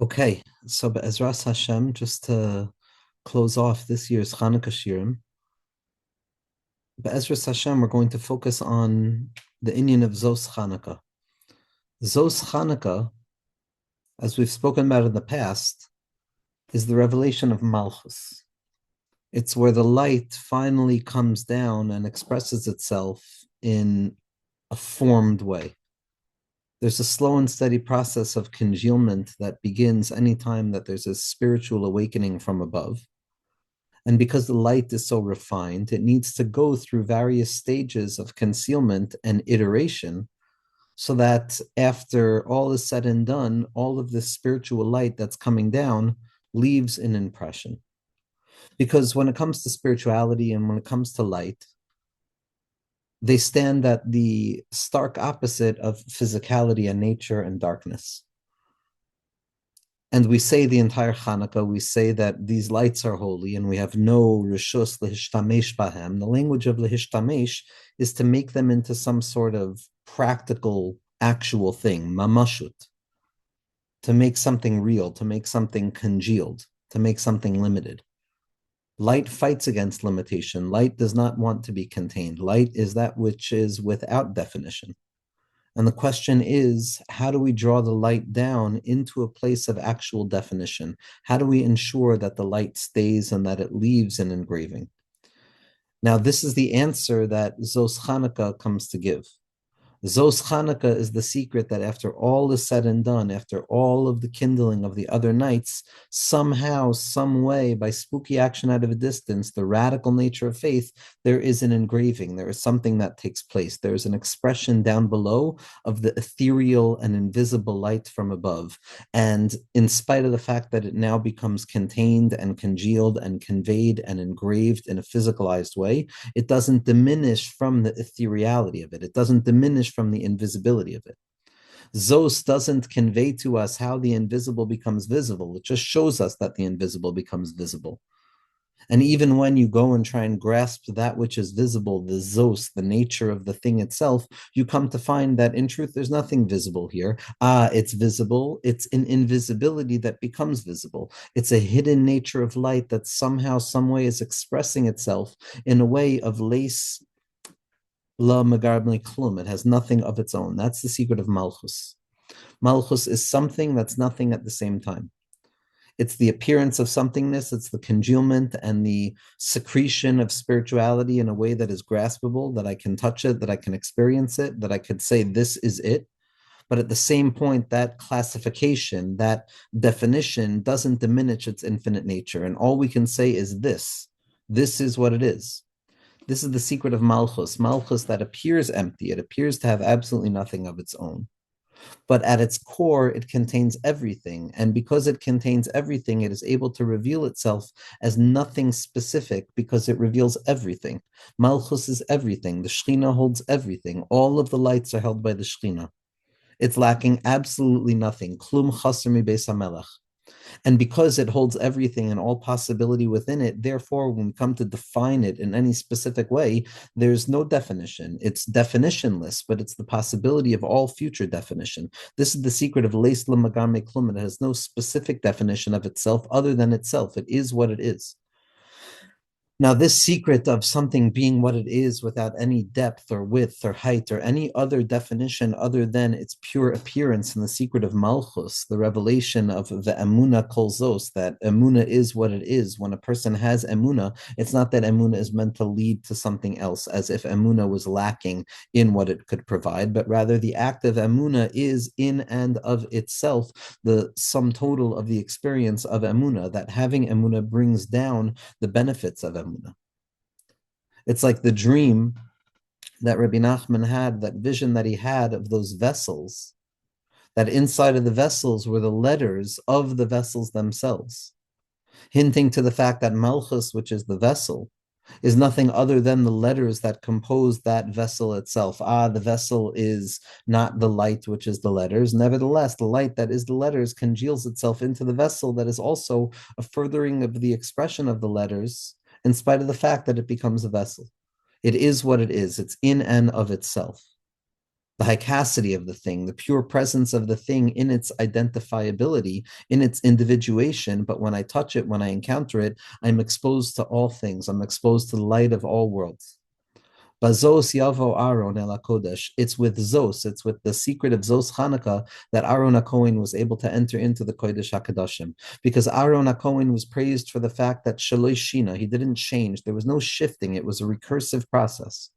Okay, so Be'ezras Hashem, just to close off this year's Chanukah Shirim, Be'ezras Hashem, we're going to focus on the inyan of Zos Hanukkah. Zos Hanukkah, as we've spoken about in the past, is the revelation of Malchus. It's where the light finally comes down and expresses itself in a formed way. There's a slow and steady process of congealment that begins anytime that there's a spiritual awakening from above. And because the light is so refined, it needs to go through various stages of concealment and iteration so that after all is said and done, all of this spiritual light that's coming down leaves an impression. Because when it comes to spirituality and when it comes to light, they stand at the stark opposite of physicality and nature and darkness. And we say the entire Chanukah, we say that these lights are holy and we have no rishus lehishtamesh bahem. The language of lehishtamesh is to make them into some sort of practical, actual thing, mamashut, to make something real, to make something congealed, to make something limited. Light fights against limitation. Light does not want to be contained. Light is that which is without definition. And the question is, how do we draw the light down into a place of actual definition? How do we ensure that the light stays and that it leaves an engraving? Now, this is the answer that Zos Hanukkah comes to give. Zos Hanukkah is the secret that after all is said and done, after all of the kindling of the other nights, somehow, some way, by spooky action out of a distance, the radical nature of faith, there is an engraving, there is something that takes place. There is an expression down below of the ethereal and invisible light from above. And in spite of the fact that it now becomes contained and congealed and conveyed and engraved in a physicalized way, it doesn't diminish from the ethereality of it. It doesn't diminish from the invisibility of it. Zos doesn't convey to us how the invisible becomes visible. It just shows us that the invisible becomes visible. And even when you go and try and grasp that which is visible, the Zos, the nature of the thing itself, you come to find that in truth, there's nothing visible here. It's visible. It's an invisibility that becomes visible. It's a hidden nature of light that somehow, some way is expressing itself in a way of lace la megarabli klum. It has nothing of its own. That's the secret of Malchus. Malchus is something that's nothing at the same time. It's the appearance of somethingness, it's the congealment and the secretion of spirituality in a way that is graspable, that I can touch it, that I can experience it, that I could say, this is it. But at the same point, that classification, that definition doesn't diminish its infinite nature. And all we can say is this. This is what it is. This is the secret of Malchus. Malchus that appears empty. It appears to have absolutely nothing of its own. But at its core, it contains everything. And because it contains everything, it is able to reveal itself as nothing specific because it reveals everything. Malchus is everything. The Shekhinah holds everything. All of the lights are held by the Shekhinah. It's lacking absolutely nothing. Klum chaser mi beis hamelech. And because it holds everything and all possibility within it, therefore, when we come to define it in any specific way, there's no definition. It's definitionless, but it's the possibility of all future definition. This is the secret of Leis Lamagame Klum. It has no specific definition of itself other than itself. It is what it is. Now, this secret of something being what it is without any depth or width or height or any other definition other than its pure appearance in the secret of Malchus, the revelation of the Emuna Kol Zos, that Emuna is what it is. When a person has Emuna, it's not that Emuna is meant to lead to something else, as if Emuna was lacking in what it could provide, but rather the act of Emuna is in and of itself the sum total of the experience of Emuna, that having Emuna brings down the benefits of Emuna. It's like the dream that Rabbi Nachman had, that vision that he had of those vessels, that inside of the vessels were the letters of the vessels themselves, hinting to the fact that Malchus, which is the vessel, is nothing other than the letters that compose that vessel itself. The vessel is not the light, which is the letters. Nevertheless, the light that is the letters congeals itself into the vessel that is also a furthering of the expression of the letters, in spite of the fact that it becomes a vessel. It is what it is. It's in and of itself. the hykacity of the thing, the pure presence of the thing in its identifiability, in its individuation. But when I touch it, when I encounter it, I'm exposed to all things. I'm exposed to the light of all worlds. Bazos Yavo Aaron El Kodesh. It's with Zos, it's with the secret of Zos Hanukkah that Aaron HaKohen was able to enter into the Kodesh HaKadoshim. Because Aaron HaKohen was praised for the fact that Shaloi Shina, he didn't change. There was no shifting. It was a recursive process.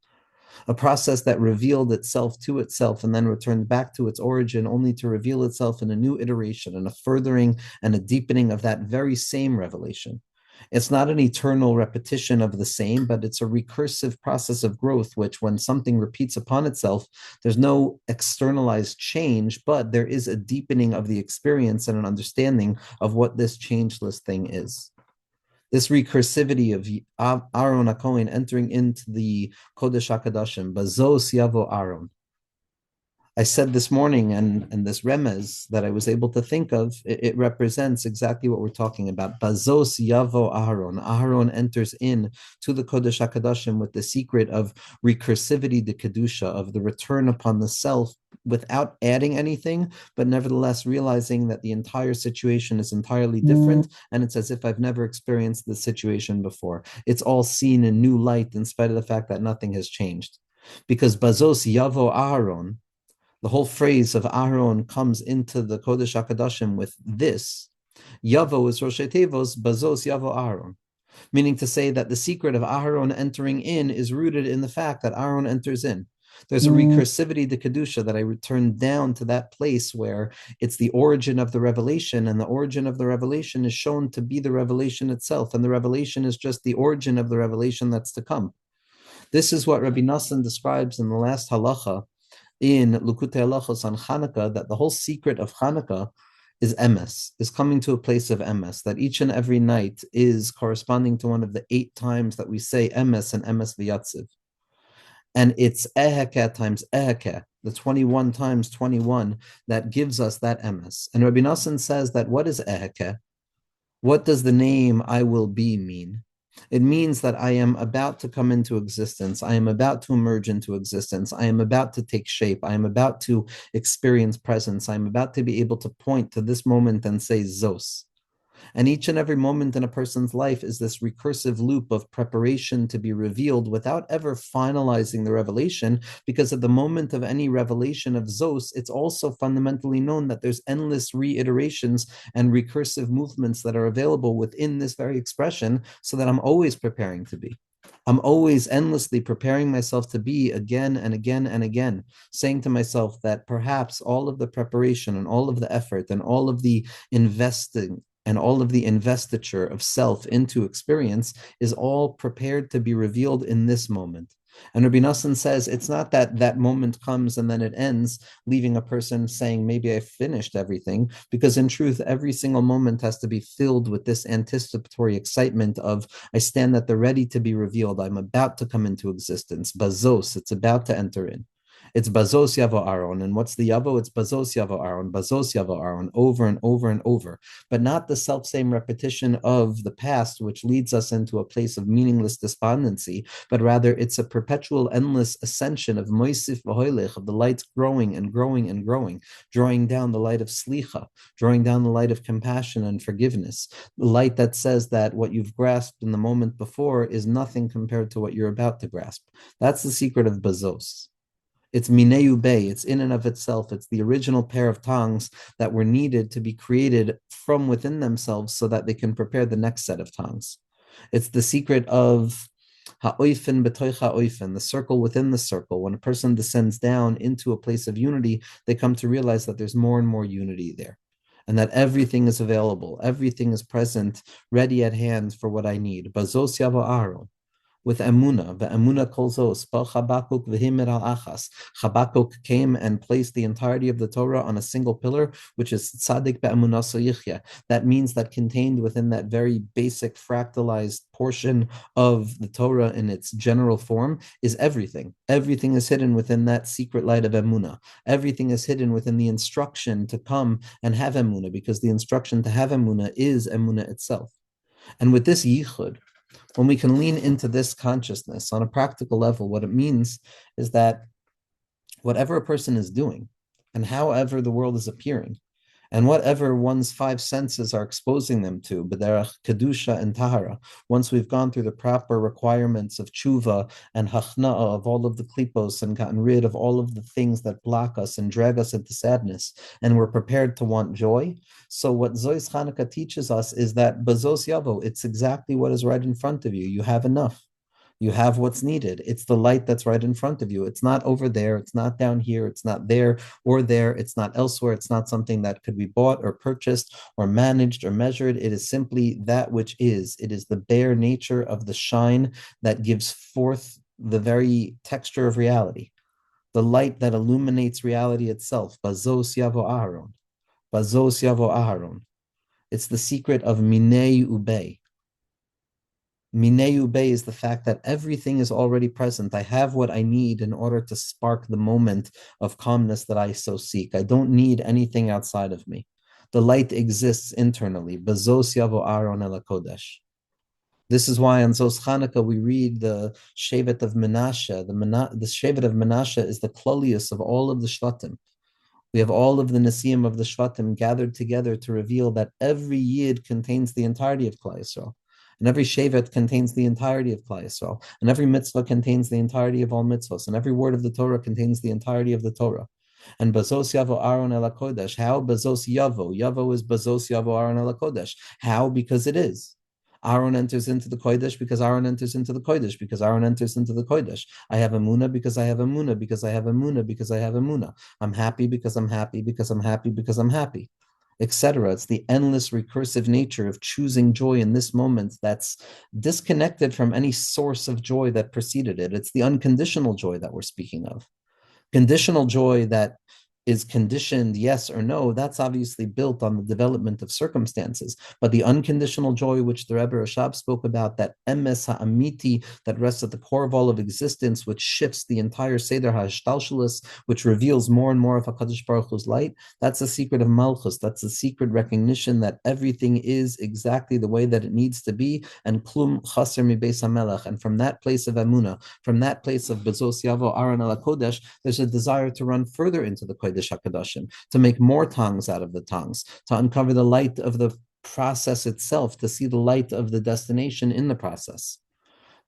A process that revealed itself to itself and then returned back to its origin, only to reveal itself in a new iteration and a furthering and a deepening of that very same revelation. It's not an eternal repetition of the same, but it's a recursive process of growth, which when something repeats upon itself, there's no externalized change, but there is a deepening of the experience and an understanding of what this changeless thing is. This recursivity of Aaron HaKohen entering into the Kodesh HaKadoshim, Bazos Yavo Aaron. I said this morning, and this remez that I was able to think of, it represents exactly what we're talking about. Bazos Yavo Aharon. Aharon enters in to the Kodesh HaKadoshim with the secret of recursivity, the Kedusha, of the return upon the self, without adding anything, but nevertheless realizing that the entire situation is entirely different, and it's as if I've never experienced this situation before. It's all seen in new light in spite of the fact that nothing has changed. Because Bazos Yavo Aharon, the whole phrase of Aaron comes into the Kodesh HaKadoshim with this. Yavo is Rosh Tevos, Bazos Yavo Aaron. Meaning to say that the secret of Aaron entering in is rooted in the fact that Aaron enters in. There's a recursivity to Kedusha that I return down to that place where it's the origin of the revelation, and the origin of the revelation is shown to be the revelation itself, and the revelation is just the origin of the revelation that's to come. This is what Rabbi Nassan describes in the last halacha in Lukutei Halachos on Chanukah, that the whole secret of Chanukah is emes, is coming to a place of emes, that each and every night is corresponding to one of the 8 times that we say emes and emes v'yatziv. And it's eheke times eheke, the 21 times 21, that gives us that emes. And Rabbi Nassan says that what is eheke? What does the name I will be mean? It means that I am about to come into existence. I am about to emerge into existence. I am about to take shape. I am about to experience presence. I am about to be able to point to this moment and say Zos. And each and every moment in a person's life is this recursive loop of preparation to be revealed without ever finalizing the revelation, because at the moment of any revelation of Zos, it's also fundamentally known that there's endless reiterations and recursive movements that are available within this very expression, so that I'm always preparing to be. I'm always endlessly preparing myself to be again and again and again, saying to myself that perhaps all of the preparation and all of the effort and all of the investing and all of the investiture of self into experience is all prepared to be revealed in this moment. And Rabbi Nassan says it's not that that moment comes and then it ends, leaving a person saying, maybe I finished everything, because in truth, every single moment has to be filled with this anticipatory excitement of, I stand at the ready to be revealed. I'm about to come into existence. Bazos, it's about to enter in. It's Bazos Yavo Aaron. And what's the Yavo? It's Bazos Yavo Aaron, Bazos Yavo Aaron, over and over and over. But not the self-same repetition of the past, which leads us into a place of meaningless despondency, but rather it's a perpetual, endless ascension of Moisif V'hoilech, of the light growing and growing and growing, drawing down the light of Slicha, drawing down the light of compassion and forgiveness, the light that says that what you've grasped in the moment before is nothing compared to what you're about to grasp. That's the secret of Bazos. It's mineu bay, it's in and of itself. It's the original pair of tongues that were needed to be created from within themselves so that they can prepare the next set of tongues. It's the secret of ha'oifen b'toich ha'oifen, the circle within the circle. When a person descends down into a place of unity, they come to realize that there's more and more unity there, and that everything is available, everything is present, ready at hand for what I need. Bazos yavo aro. With Emunah, the Emunah Kolzos, Habakkuk v'himir al achas. Habakkuk came and placed the entirety of the Torah on a single pillar, which is Tzadik be'emunah soyichya. That means that contained within that very basic fractalized portion of the Torah in its general form is everything. Everything is hidden within that secret light of Emunah. Everything is hidden within the instruction to come and have Emunah, because the instruction to have Emunah is Emunah itself. And with this yichud, when we can lean into this consciousness on a practical level, what it means is that whatever a person is doing, and however the world is appearing, and whatever one's five senses are exposing them to, b'derech kedusha and tahara, once we've gone through the proper requirements of tshuva and hachna'ah of all of the klipos and gotten rid of all of the things that block us and drag us into sadness, and we're prepared to want joy. So what Zos Hanukkah teaches us is that bazos yavo, it's exactly what is right in front of you. You have enough. You have what's needed. It's the light that's right in front of you. It's not over there. It's not down here. It's not there or there. It's not elsewhere. It's not something that could be bought or purchased or managed or measured. It is simply that which is. It is the bare nature of the shine that gives forth the very texture of reality, the light that illuminates reality itself. Bazos yavo aharon. Bazos yavo aharon. It's the secret of minei ubei. Mineu Bay is the fact that everything is already present. I have what I need in order to spark the moment of calmness that I so seek. I don't need anything outside of me. The light exists internally. Bezos yavo Aaron el Kodesh. This is why on Zos Hanukkah we read the Shevet of Menashe. The Shevet of Menashe is the klolius of all of the Shvatim. We have all of the Nesiim of the Shvatim gathered together to reveal that every Yid contains the entirety of Klal Yisrael. And every Shevet contains the entirety of Klal Yisrael. And every mitzvah contains the entirety of all mitzvahs. And every word of the Torah contains the entirety of the Torah. And Bazos Yavo Aaron El HaKodesh. How? Bazos Yavo. Yavo is Bazos Yavo Aaron El HaKodesh. How? Because it is. Aaron enters into the Kodesh because Aaron enters into the Kodesh because Aaron enters into the Kodesh. I have Emunah because I have Emunah because I have Emunah because I have Emunah. I'm happy because I'm happy because I'm happy because I'm happy, etc. It's the endless recursive nature of choosing joy in this moment that's disconnected from any source of joy that preceded it. It's the unconditional joy that we're speaking of. Conditional joy that is conditioned yes or no, that's obviously built on the development of circumstances. But the unconditional joy, which the Rebbe Rashab spoke about, that emes ha'amiti, that rests at the core of all of existence, which shifts the entire Seder ha'ashtalshalis, which reveals more and more of HaKadosh Baruch Hu's light, that's the secret of Malchus. That's the secret recognition that everything is exactly the way that it needs to be, and klum chaser mi beis hamelech. And from that place of Emunah, from that place of Bezos Yavo Aaron el HaKodesh, there's a desire to run further into the Kodesh HaKadoshim, to make more tongues out of the tongues, to uncover the light of the process itself, to see the light of the destination in the process.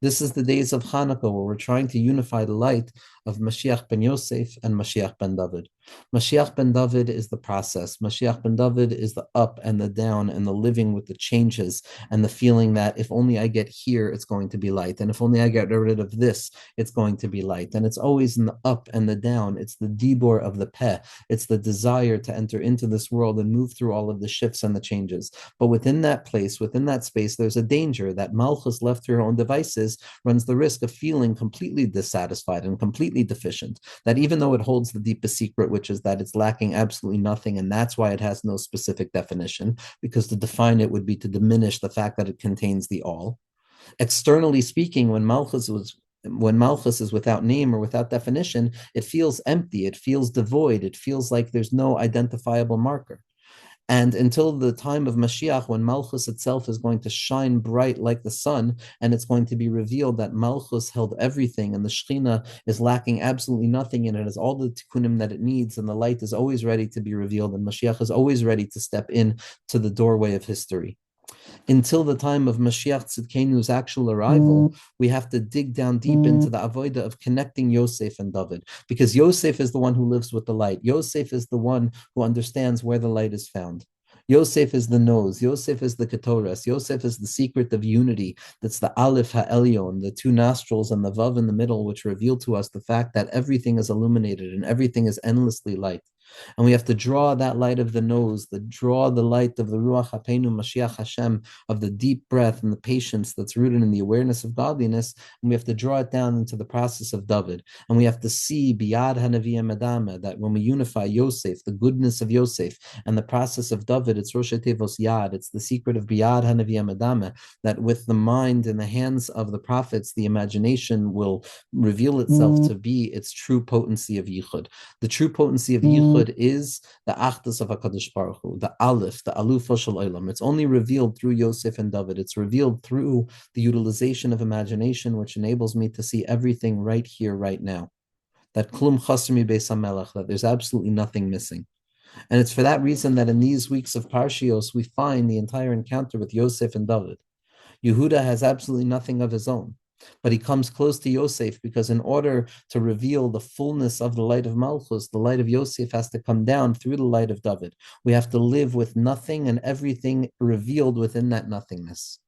This is the days of Hanukkah where we're trying to unify the light of Mashiach ben Yosef and Mashiach ben David. Mashiach ben David is the process. Mashiach ben David is the up and the down and the living with the changes and the feeling that if only I get here, it's going to be light. And if only I get rid of this, it's going to be light. And it's always in the up and the down. It's the dibor of the peh. It's the desire to enter into this world and move through all of the shifts and the changes. But within that place, within that space, there's a danger that Malchus, left to her own devices, runs the risk of feeling completely dissatisfied and completely deficient, that even though it holds the deepest secret, which is that it's lacking absolutely nothing, and that's why it has no specific definition, because to define it would be to diminish the fact that it contains the all. Externally speaking, when Malchus is without name or without definition, it feels empty, it feels devoid, it feels like there's no identifiable marker. And until the time of Mashiach, when Malchus itself is going to shine bright like the sun, and it's going to be revealed that Malchus held everything, and the Shekhinah is lacking absolutely nothing, and it has all the tikkunim that it needs, and the light is always ready to be revealed, and Mashiach is always ready to step in to the doorway of history. Until the time of Mashiach Tzidkenu's actual arrival, we have to dig down deep into the avodah of connecting Yosef and David, because Yosef is the one who lives with the light. Yosef is the one who understands where the light is found. Yosef is the nose. Yosef is the ketoras. Yosef is the secret of unity. That's the aleph ha'elyon, the two nostrils and the vav in the middle, which reveal to us the fact that everything is illuminated and everything is endlessly light. And we have to draw that light of the nose, draw the light of the Ruach HaPeinu, Mashiach Hashem, of the deep breath and the patience that's rooted in the awareness of godliness, and we have to draw it down into the process of David. And we have to see Biyad HaNaviyah Medame, that when we unify Yosef, the goodness of Yosef, and the process of David, it's Rosh Tevos Yad, it's the secret of Biyad HaNaviyah Medame, that with the mind in the hands of the prophets, the imagination will reveal itself to be its true potency of Yichud. The true potency of Yichud is the Achdus of HaKadosh Baruch Hu, the Aleph, the Alufa Shel Olam. It's only revealed through Yosef and David. It's revealed through the utilization of imagination, which enables me to see everything right here, right now. that klum chaser mi beis hamelech, that there's absolutely nothing missing. And it's for that reason that in these weeks of Parshios, we find the entire encounter with Yosef and David. Yehuda has absolutely nothing of his own, but he comes close to Yosef because in order to reveal the fullness of the light of Malchus, the light of Yosef has to come down through the light of David. We have to live with nothing and everything revealed within that nothingness.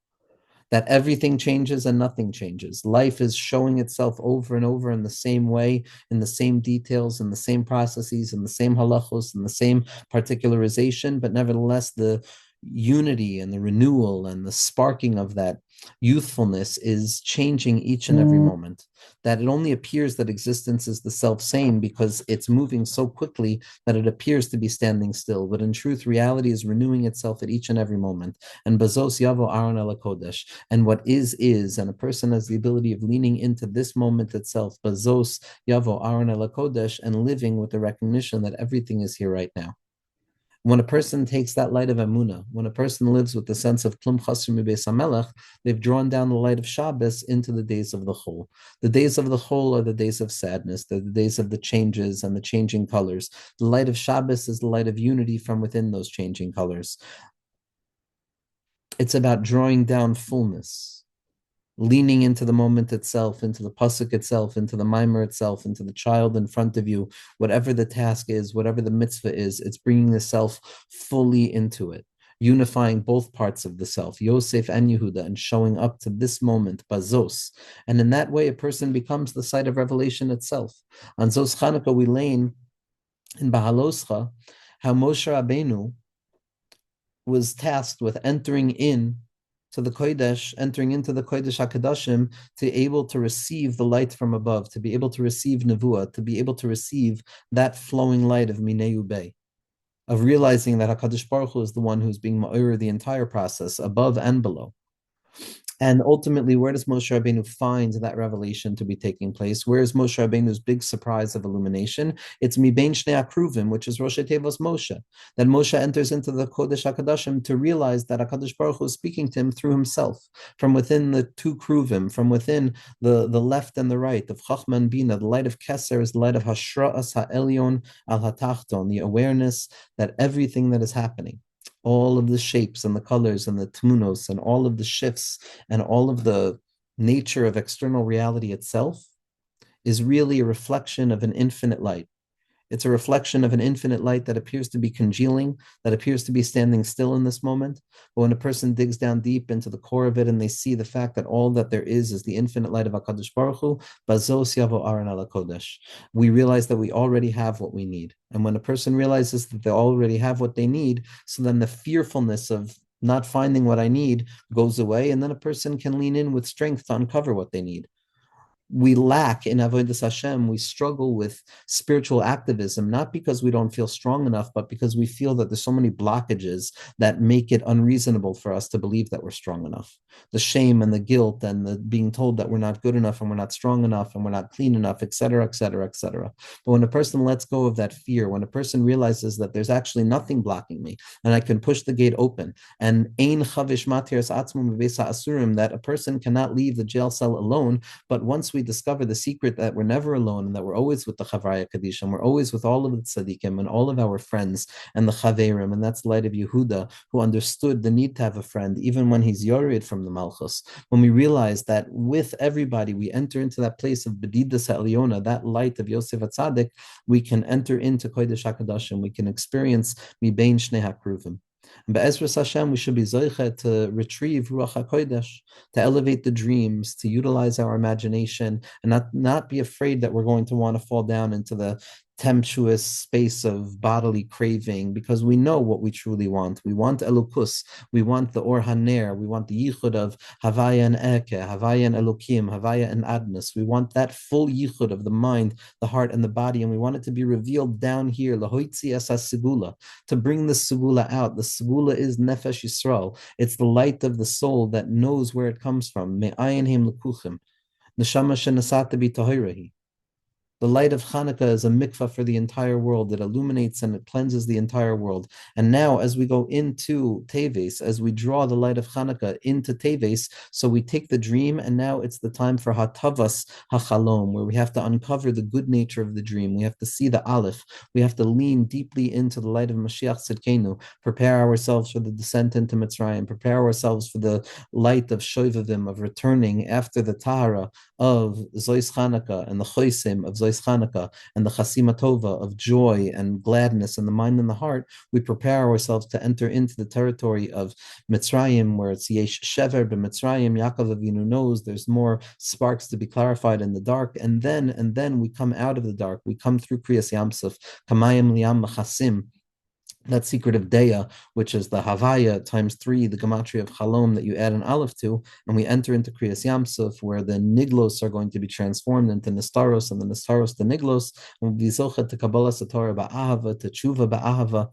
That everything changes and nothing changes. Life is showing itself over and over in the same way, in the same details, in the same processes, in the same halachos, in the same particularization, but nevertheless, the unity and the renewal and the sparking of that youthfulness is changing each and every moment. That it only appears that existence is the self-same because it's moving so quickly that it appears to be standing still. But in truth, reality is renewing itself at each and every moment. And Bazos Yavo Aaron Ela Kodesh. And what is, and a person has the ability of leaning into this moment itself, Bazos Yavo Aaron Ela Kodesh, and living with the recognition that everything is here right now. When a person takes that light of Emunah, when a person lives with the sense of Klum Chaser Mi Beis HaMelech, they've drawn down the light of Shabbos into the days of the Chol. The days of the Chol are the days of sadness, they're the days of the changes and the changing colors. The light of Shabbos is the light of unity from within those changing colors. It's about drawing down fullness, leaning into the moment itself, into the pasuk itself, into the mimer itself, into the child in front of you, whatever the task is, whatever the mitzvah is, it's bringing the self fully into it, unifying both parts of the self, Yosef and Yehuda, and showing up to this moment, Bazos. And in that way, a person becomes the site of revelation itself. On Zos Hanukkah, we learn in Bahaloscha how Moshe Rabbeinu was tasked with entering in to the Kodesh, entering into the Kodesh HaKadoshim, to be able to receive the light from above, to be able to receive Nevuah, to be able to receive that flowing light of Minei Ubei, of realizing that HaKadosh Baruch Hu is the one who's being ma'ir the entire process, above and below. And ultimately, where does Moshe Rabbeinu find that revelation to be taking place? Where is Moshe Rabbeinu's big surprise of illumination? It's Mibein Shnei Akruvim, which is Rosh Tevos Moshe. That Moshe enters into the Kodesh HaKadoshim to realize that HaKadosh Baruch Hu is speaking to him through himself, from within the two Kruvim, from within the left and the right, of Chachma and Bina. The light of Keser is the light of Hashra'as HaElyon al HaTachton, the awareness that everything that is happening, all of the shapes and the colors and the tmunos and all of the shifts and all of the nature of external reality itself is really a reflection of an infinite light. It's a reflection of an infinite light that appears to be congealing, that appears to be standing still in this moment. But when a person digs down deep into the core of it and they see the fact that all that there is the infinite light of HaKadosh Baruch Hu, Bazos Yavo Aron Ala Kodesh, we realize that we already have what we need. And when a person realizes that they already have what they need, so then the fearfulness of not finding what I need goes away, and then a person can lean in with strength to uncover what they need. We lack in Avodas Hashem, we struggle with spiritual activism, not because we don't feel strong enough, but because we feel that there's so many blockages that make it unreasonable for us to believe that we're strong enough. The shame and the guilt and the being told that we're not good enough and we're not strong enough and we're not clean enough, etc., etc., etc. But when a person lets go of that fear, when a person realizes that there's actually nothing blocking me and I can push the gate open, and ein chavish matiras atzmum b'beisa asurim, that a person cannot leave the jail cell alone, but once we discover the secret that we're never alone and that we're always with the Chavraya Kaddish and we're always with all of the tzaddikim and all of our friends and the Chaverim, and that's the light of Yehuda, who understood the need to have a friend even when he's yored from the Malchus. When we realize that with everybody we enter into that place of Bedidas Ha'elyona, that light of Yosef HaTzadik, we can enter into Kodesh HaKadoshim, we can experience Mibein Shnei HaKruvim. And Be'ezras Hashem, we should be zoiche to retrieve Ruach HaKodesh, to elevate the dreams, to utilize our imagination, and not be afraid that we're going to want to fall down into the tempestuous space of bodily craving, because we know what we truly want. We want Elokus, we want the Or Haner, we want the Yichud of Havaya and Eke, Havaya and Elokim, Havaya and Adnas. We want that full Yichud of the mind, the heart, and the body, and we want it to be revealed down here, Lahoitzi Esa Segula, to bring the Segula out. The Segula is Nefesh Yisrael. It's the light of the soul that knows where it comes from. Me'ayin Hem Lekuchim, Neshama Shenasata B'Tahirahi. The light of Chanukah is a mikvah for the entire world. It illuminates and it cleanses the entire world. And now, as we go into Teves, as we draw the light of Chanukah into Teves, so we take the dream, and now it's the time for Hatavas HaChalom, where we have to uncover the good nature of the dream. We have to see the Aleph. We have to lean deeply into the light of Mashiach Tzidkenu, prepare ourselves for the descent into Mitzrayim, prepare ourselves for the light of Shoivavim, of returning after the Tahara of Zos Hanukkah and the Choisim of Zos Hanukkah and the Chasima Tova of joy and gladness in the mind and the heart. We prepare ourselves to enter into the territory of Mitzrayim, where it's Yesh Shever b'Mitzrayim. Yaakov Avinu knows there's more sparks to be clarified in the dark, and then we come out of the dark. We come through Kriyas Yamsuf, Kamayim Liam Machasim, that secret of Dea, which is the Havaya times 3, the gematria of Chalom that you add an Aleph to, and we enter into Kriyas Yamsuf, where the Niglos are going to be transformed into Nistaros, and the Nistaros to Niglos, and we'll be Zocha to Kabbalah Satorah Ba'ahava, to Tshuva Ba'ahava,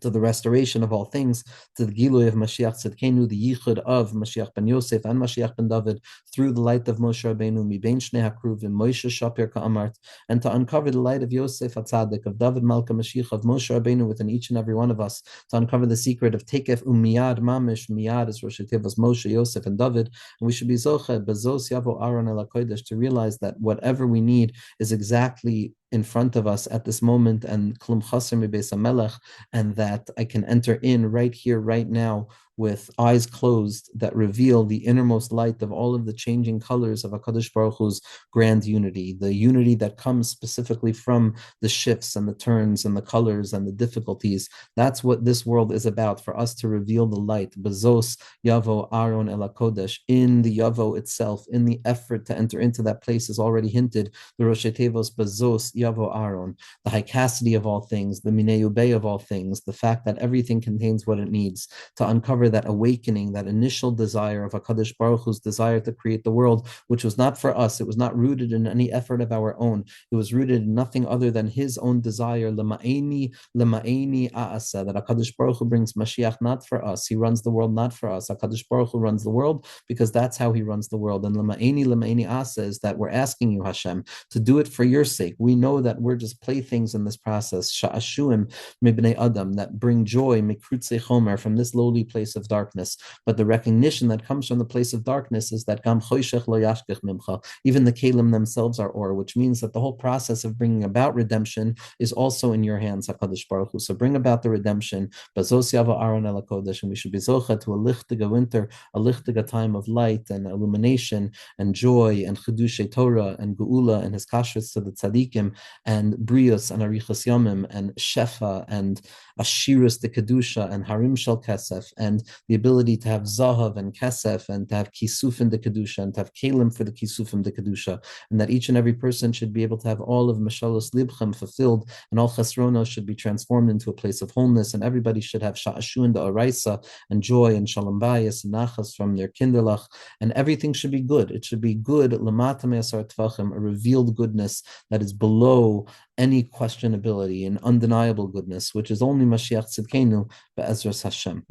to the restoration of all things, to the Gilui of Mashiach Tzidkenu, the Yichud of Mashiach ben Yosef and Mashiach ben David, through the light of Moshe Rabbeinu, Mibein Shnei HaKruvim, Moshe Shapir Ka'amart, and to uncover the light of Yosef HaTzadik, of David Malka Mashiach, of Moshe Rabbeinu within each and every one of us, to uncover the secret of Tekef Miyad Mamish, Miyad is Rosh Tevos Moshe, Yosef, and David, and we should be Zoche, Bezos Yavo Aaron El HaKodesh, to realize that whatever we need is exactly in front of us at this moment, and Klum Chaser Mibeis HaMelech, and that I can enter in right here, right now, with eyes closed, that reveal the innermost light of all of the changing colors of HaKadosh Baruch Hu's grand unity, the unity that comes specifically from the shifts and the turns and the colors and the difficulties. That's what this world is about, for us to reveal the light, Bezos Yavo Aaron El HaKodesh, in the Yavo itself, in the effort to enter into that place is already hinted, the Rosh Tevos Bezos Yavo Aaron, the hykasity of all things, the Minei Ubei of all things, the fact that everything contains what it needs, to uncover that awakening, that initial desire of HaKadosh Baruch Hu's desire to create the world, which was not for us. It was not rooted in any effort of our own. It was rooted in nothing other than His own desire, Lema'eni A'asa, that HaKadosh Baruch Hu brings Mashiach not for us. He runs the world not for us. HaKadosh Baruch Hu runs the world because that's how He runs the world. And Lema'eni A'asa is that we're asking you, Hashem, to do it for your sake. We know that we're just playthings in this process, Sha'ashuim Mibnei Adam, that bring joy, Mikrutze Chomer, from this lowly place of darkness. But the recognition that comes from the place of darkness is that Gam Choshech Lo Yashkech Mimcha, even the Kalim themselves are Or, which means that the whole process of bringing about redemption is also in your hands, HaKadosh Baruch Hu. So bring about the redemption, Bazos Yavo Aaron El HaKodesh, and we should be Zocha to a lichtige winter, a lichtige time of light and illumination and joy and Chedushay Torah and Geula and His kashrus to the tzaddikim and brios and arichas yomim and shefa and ashirus de kedusha and harim shel kesef, and the ability to have zahav and kesef and to have kisufim de kedusha and to have kelim for the kisufim de kedusha, and that each and every person should be able to have all of mashalos libchem fulfilled, and all chesronos should be transformed into a place of wholeness, and everybody should have sha'ashun de oraisa and joy and shalom bayis and nachas from their kinderlach, and everything should be good. It should be good, lamata me'asar tvachim, a revealed goodness that is below any questionability, an undeniable goodness, which is only Mashiach Tzidkenu be'ezras Hashem.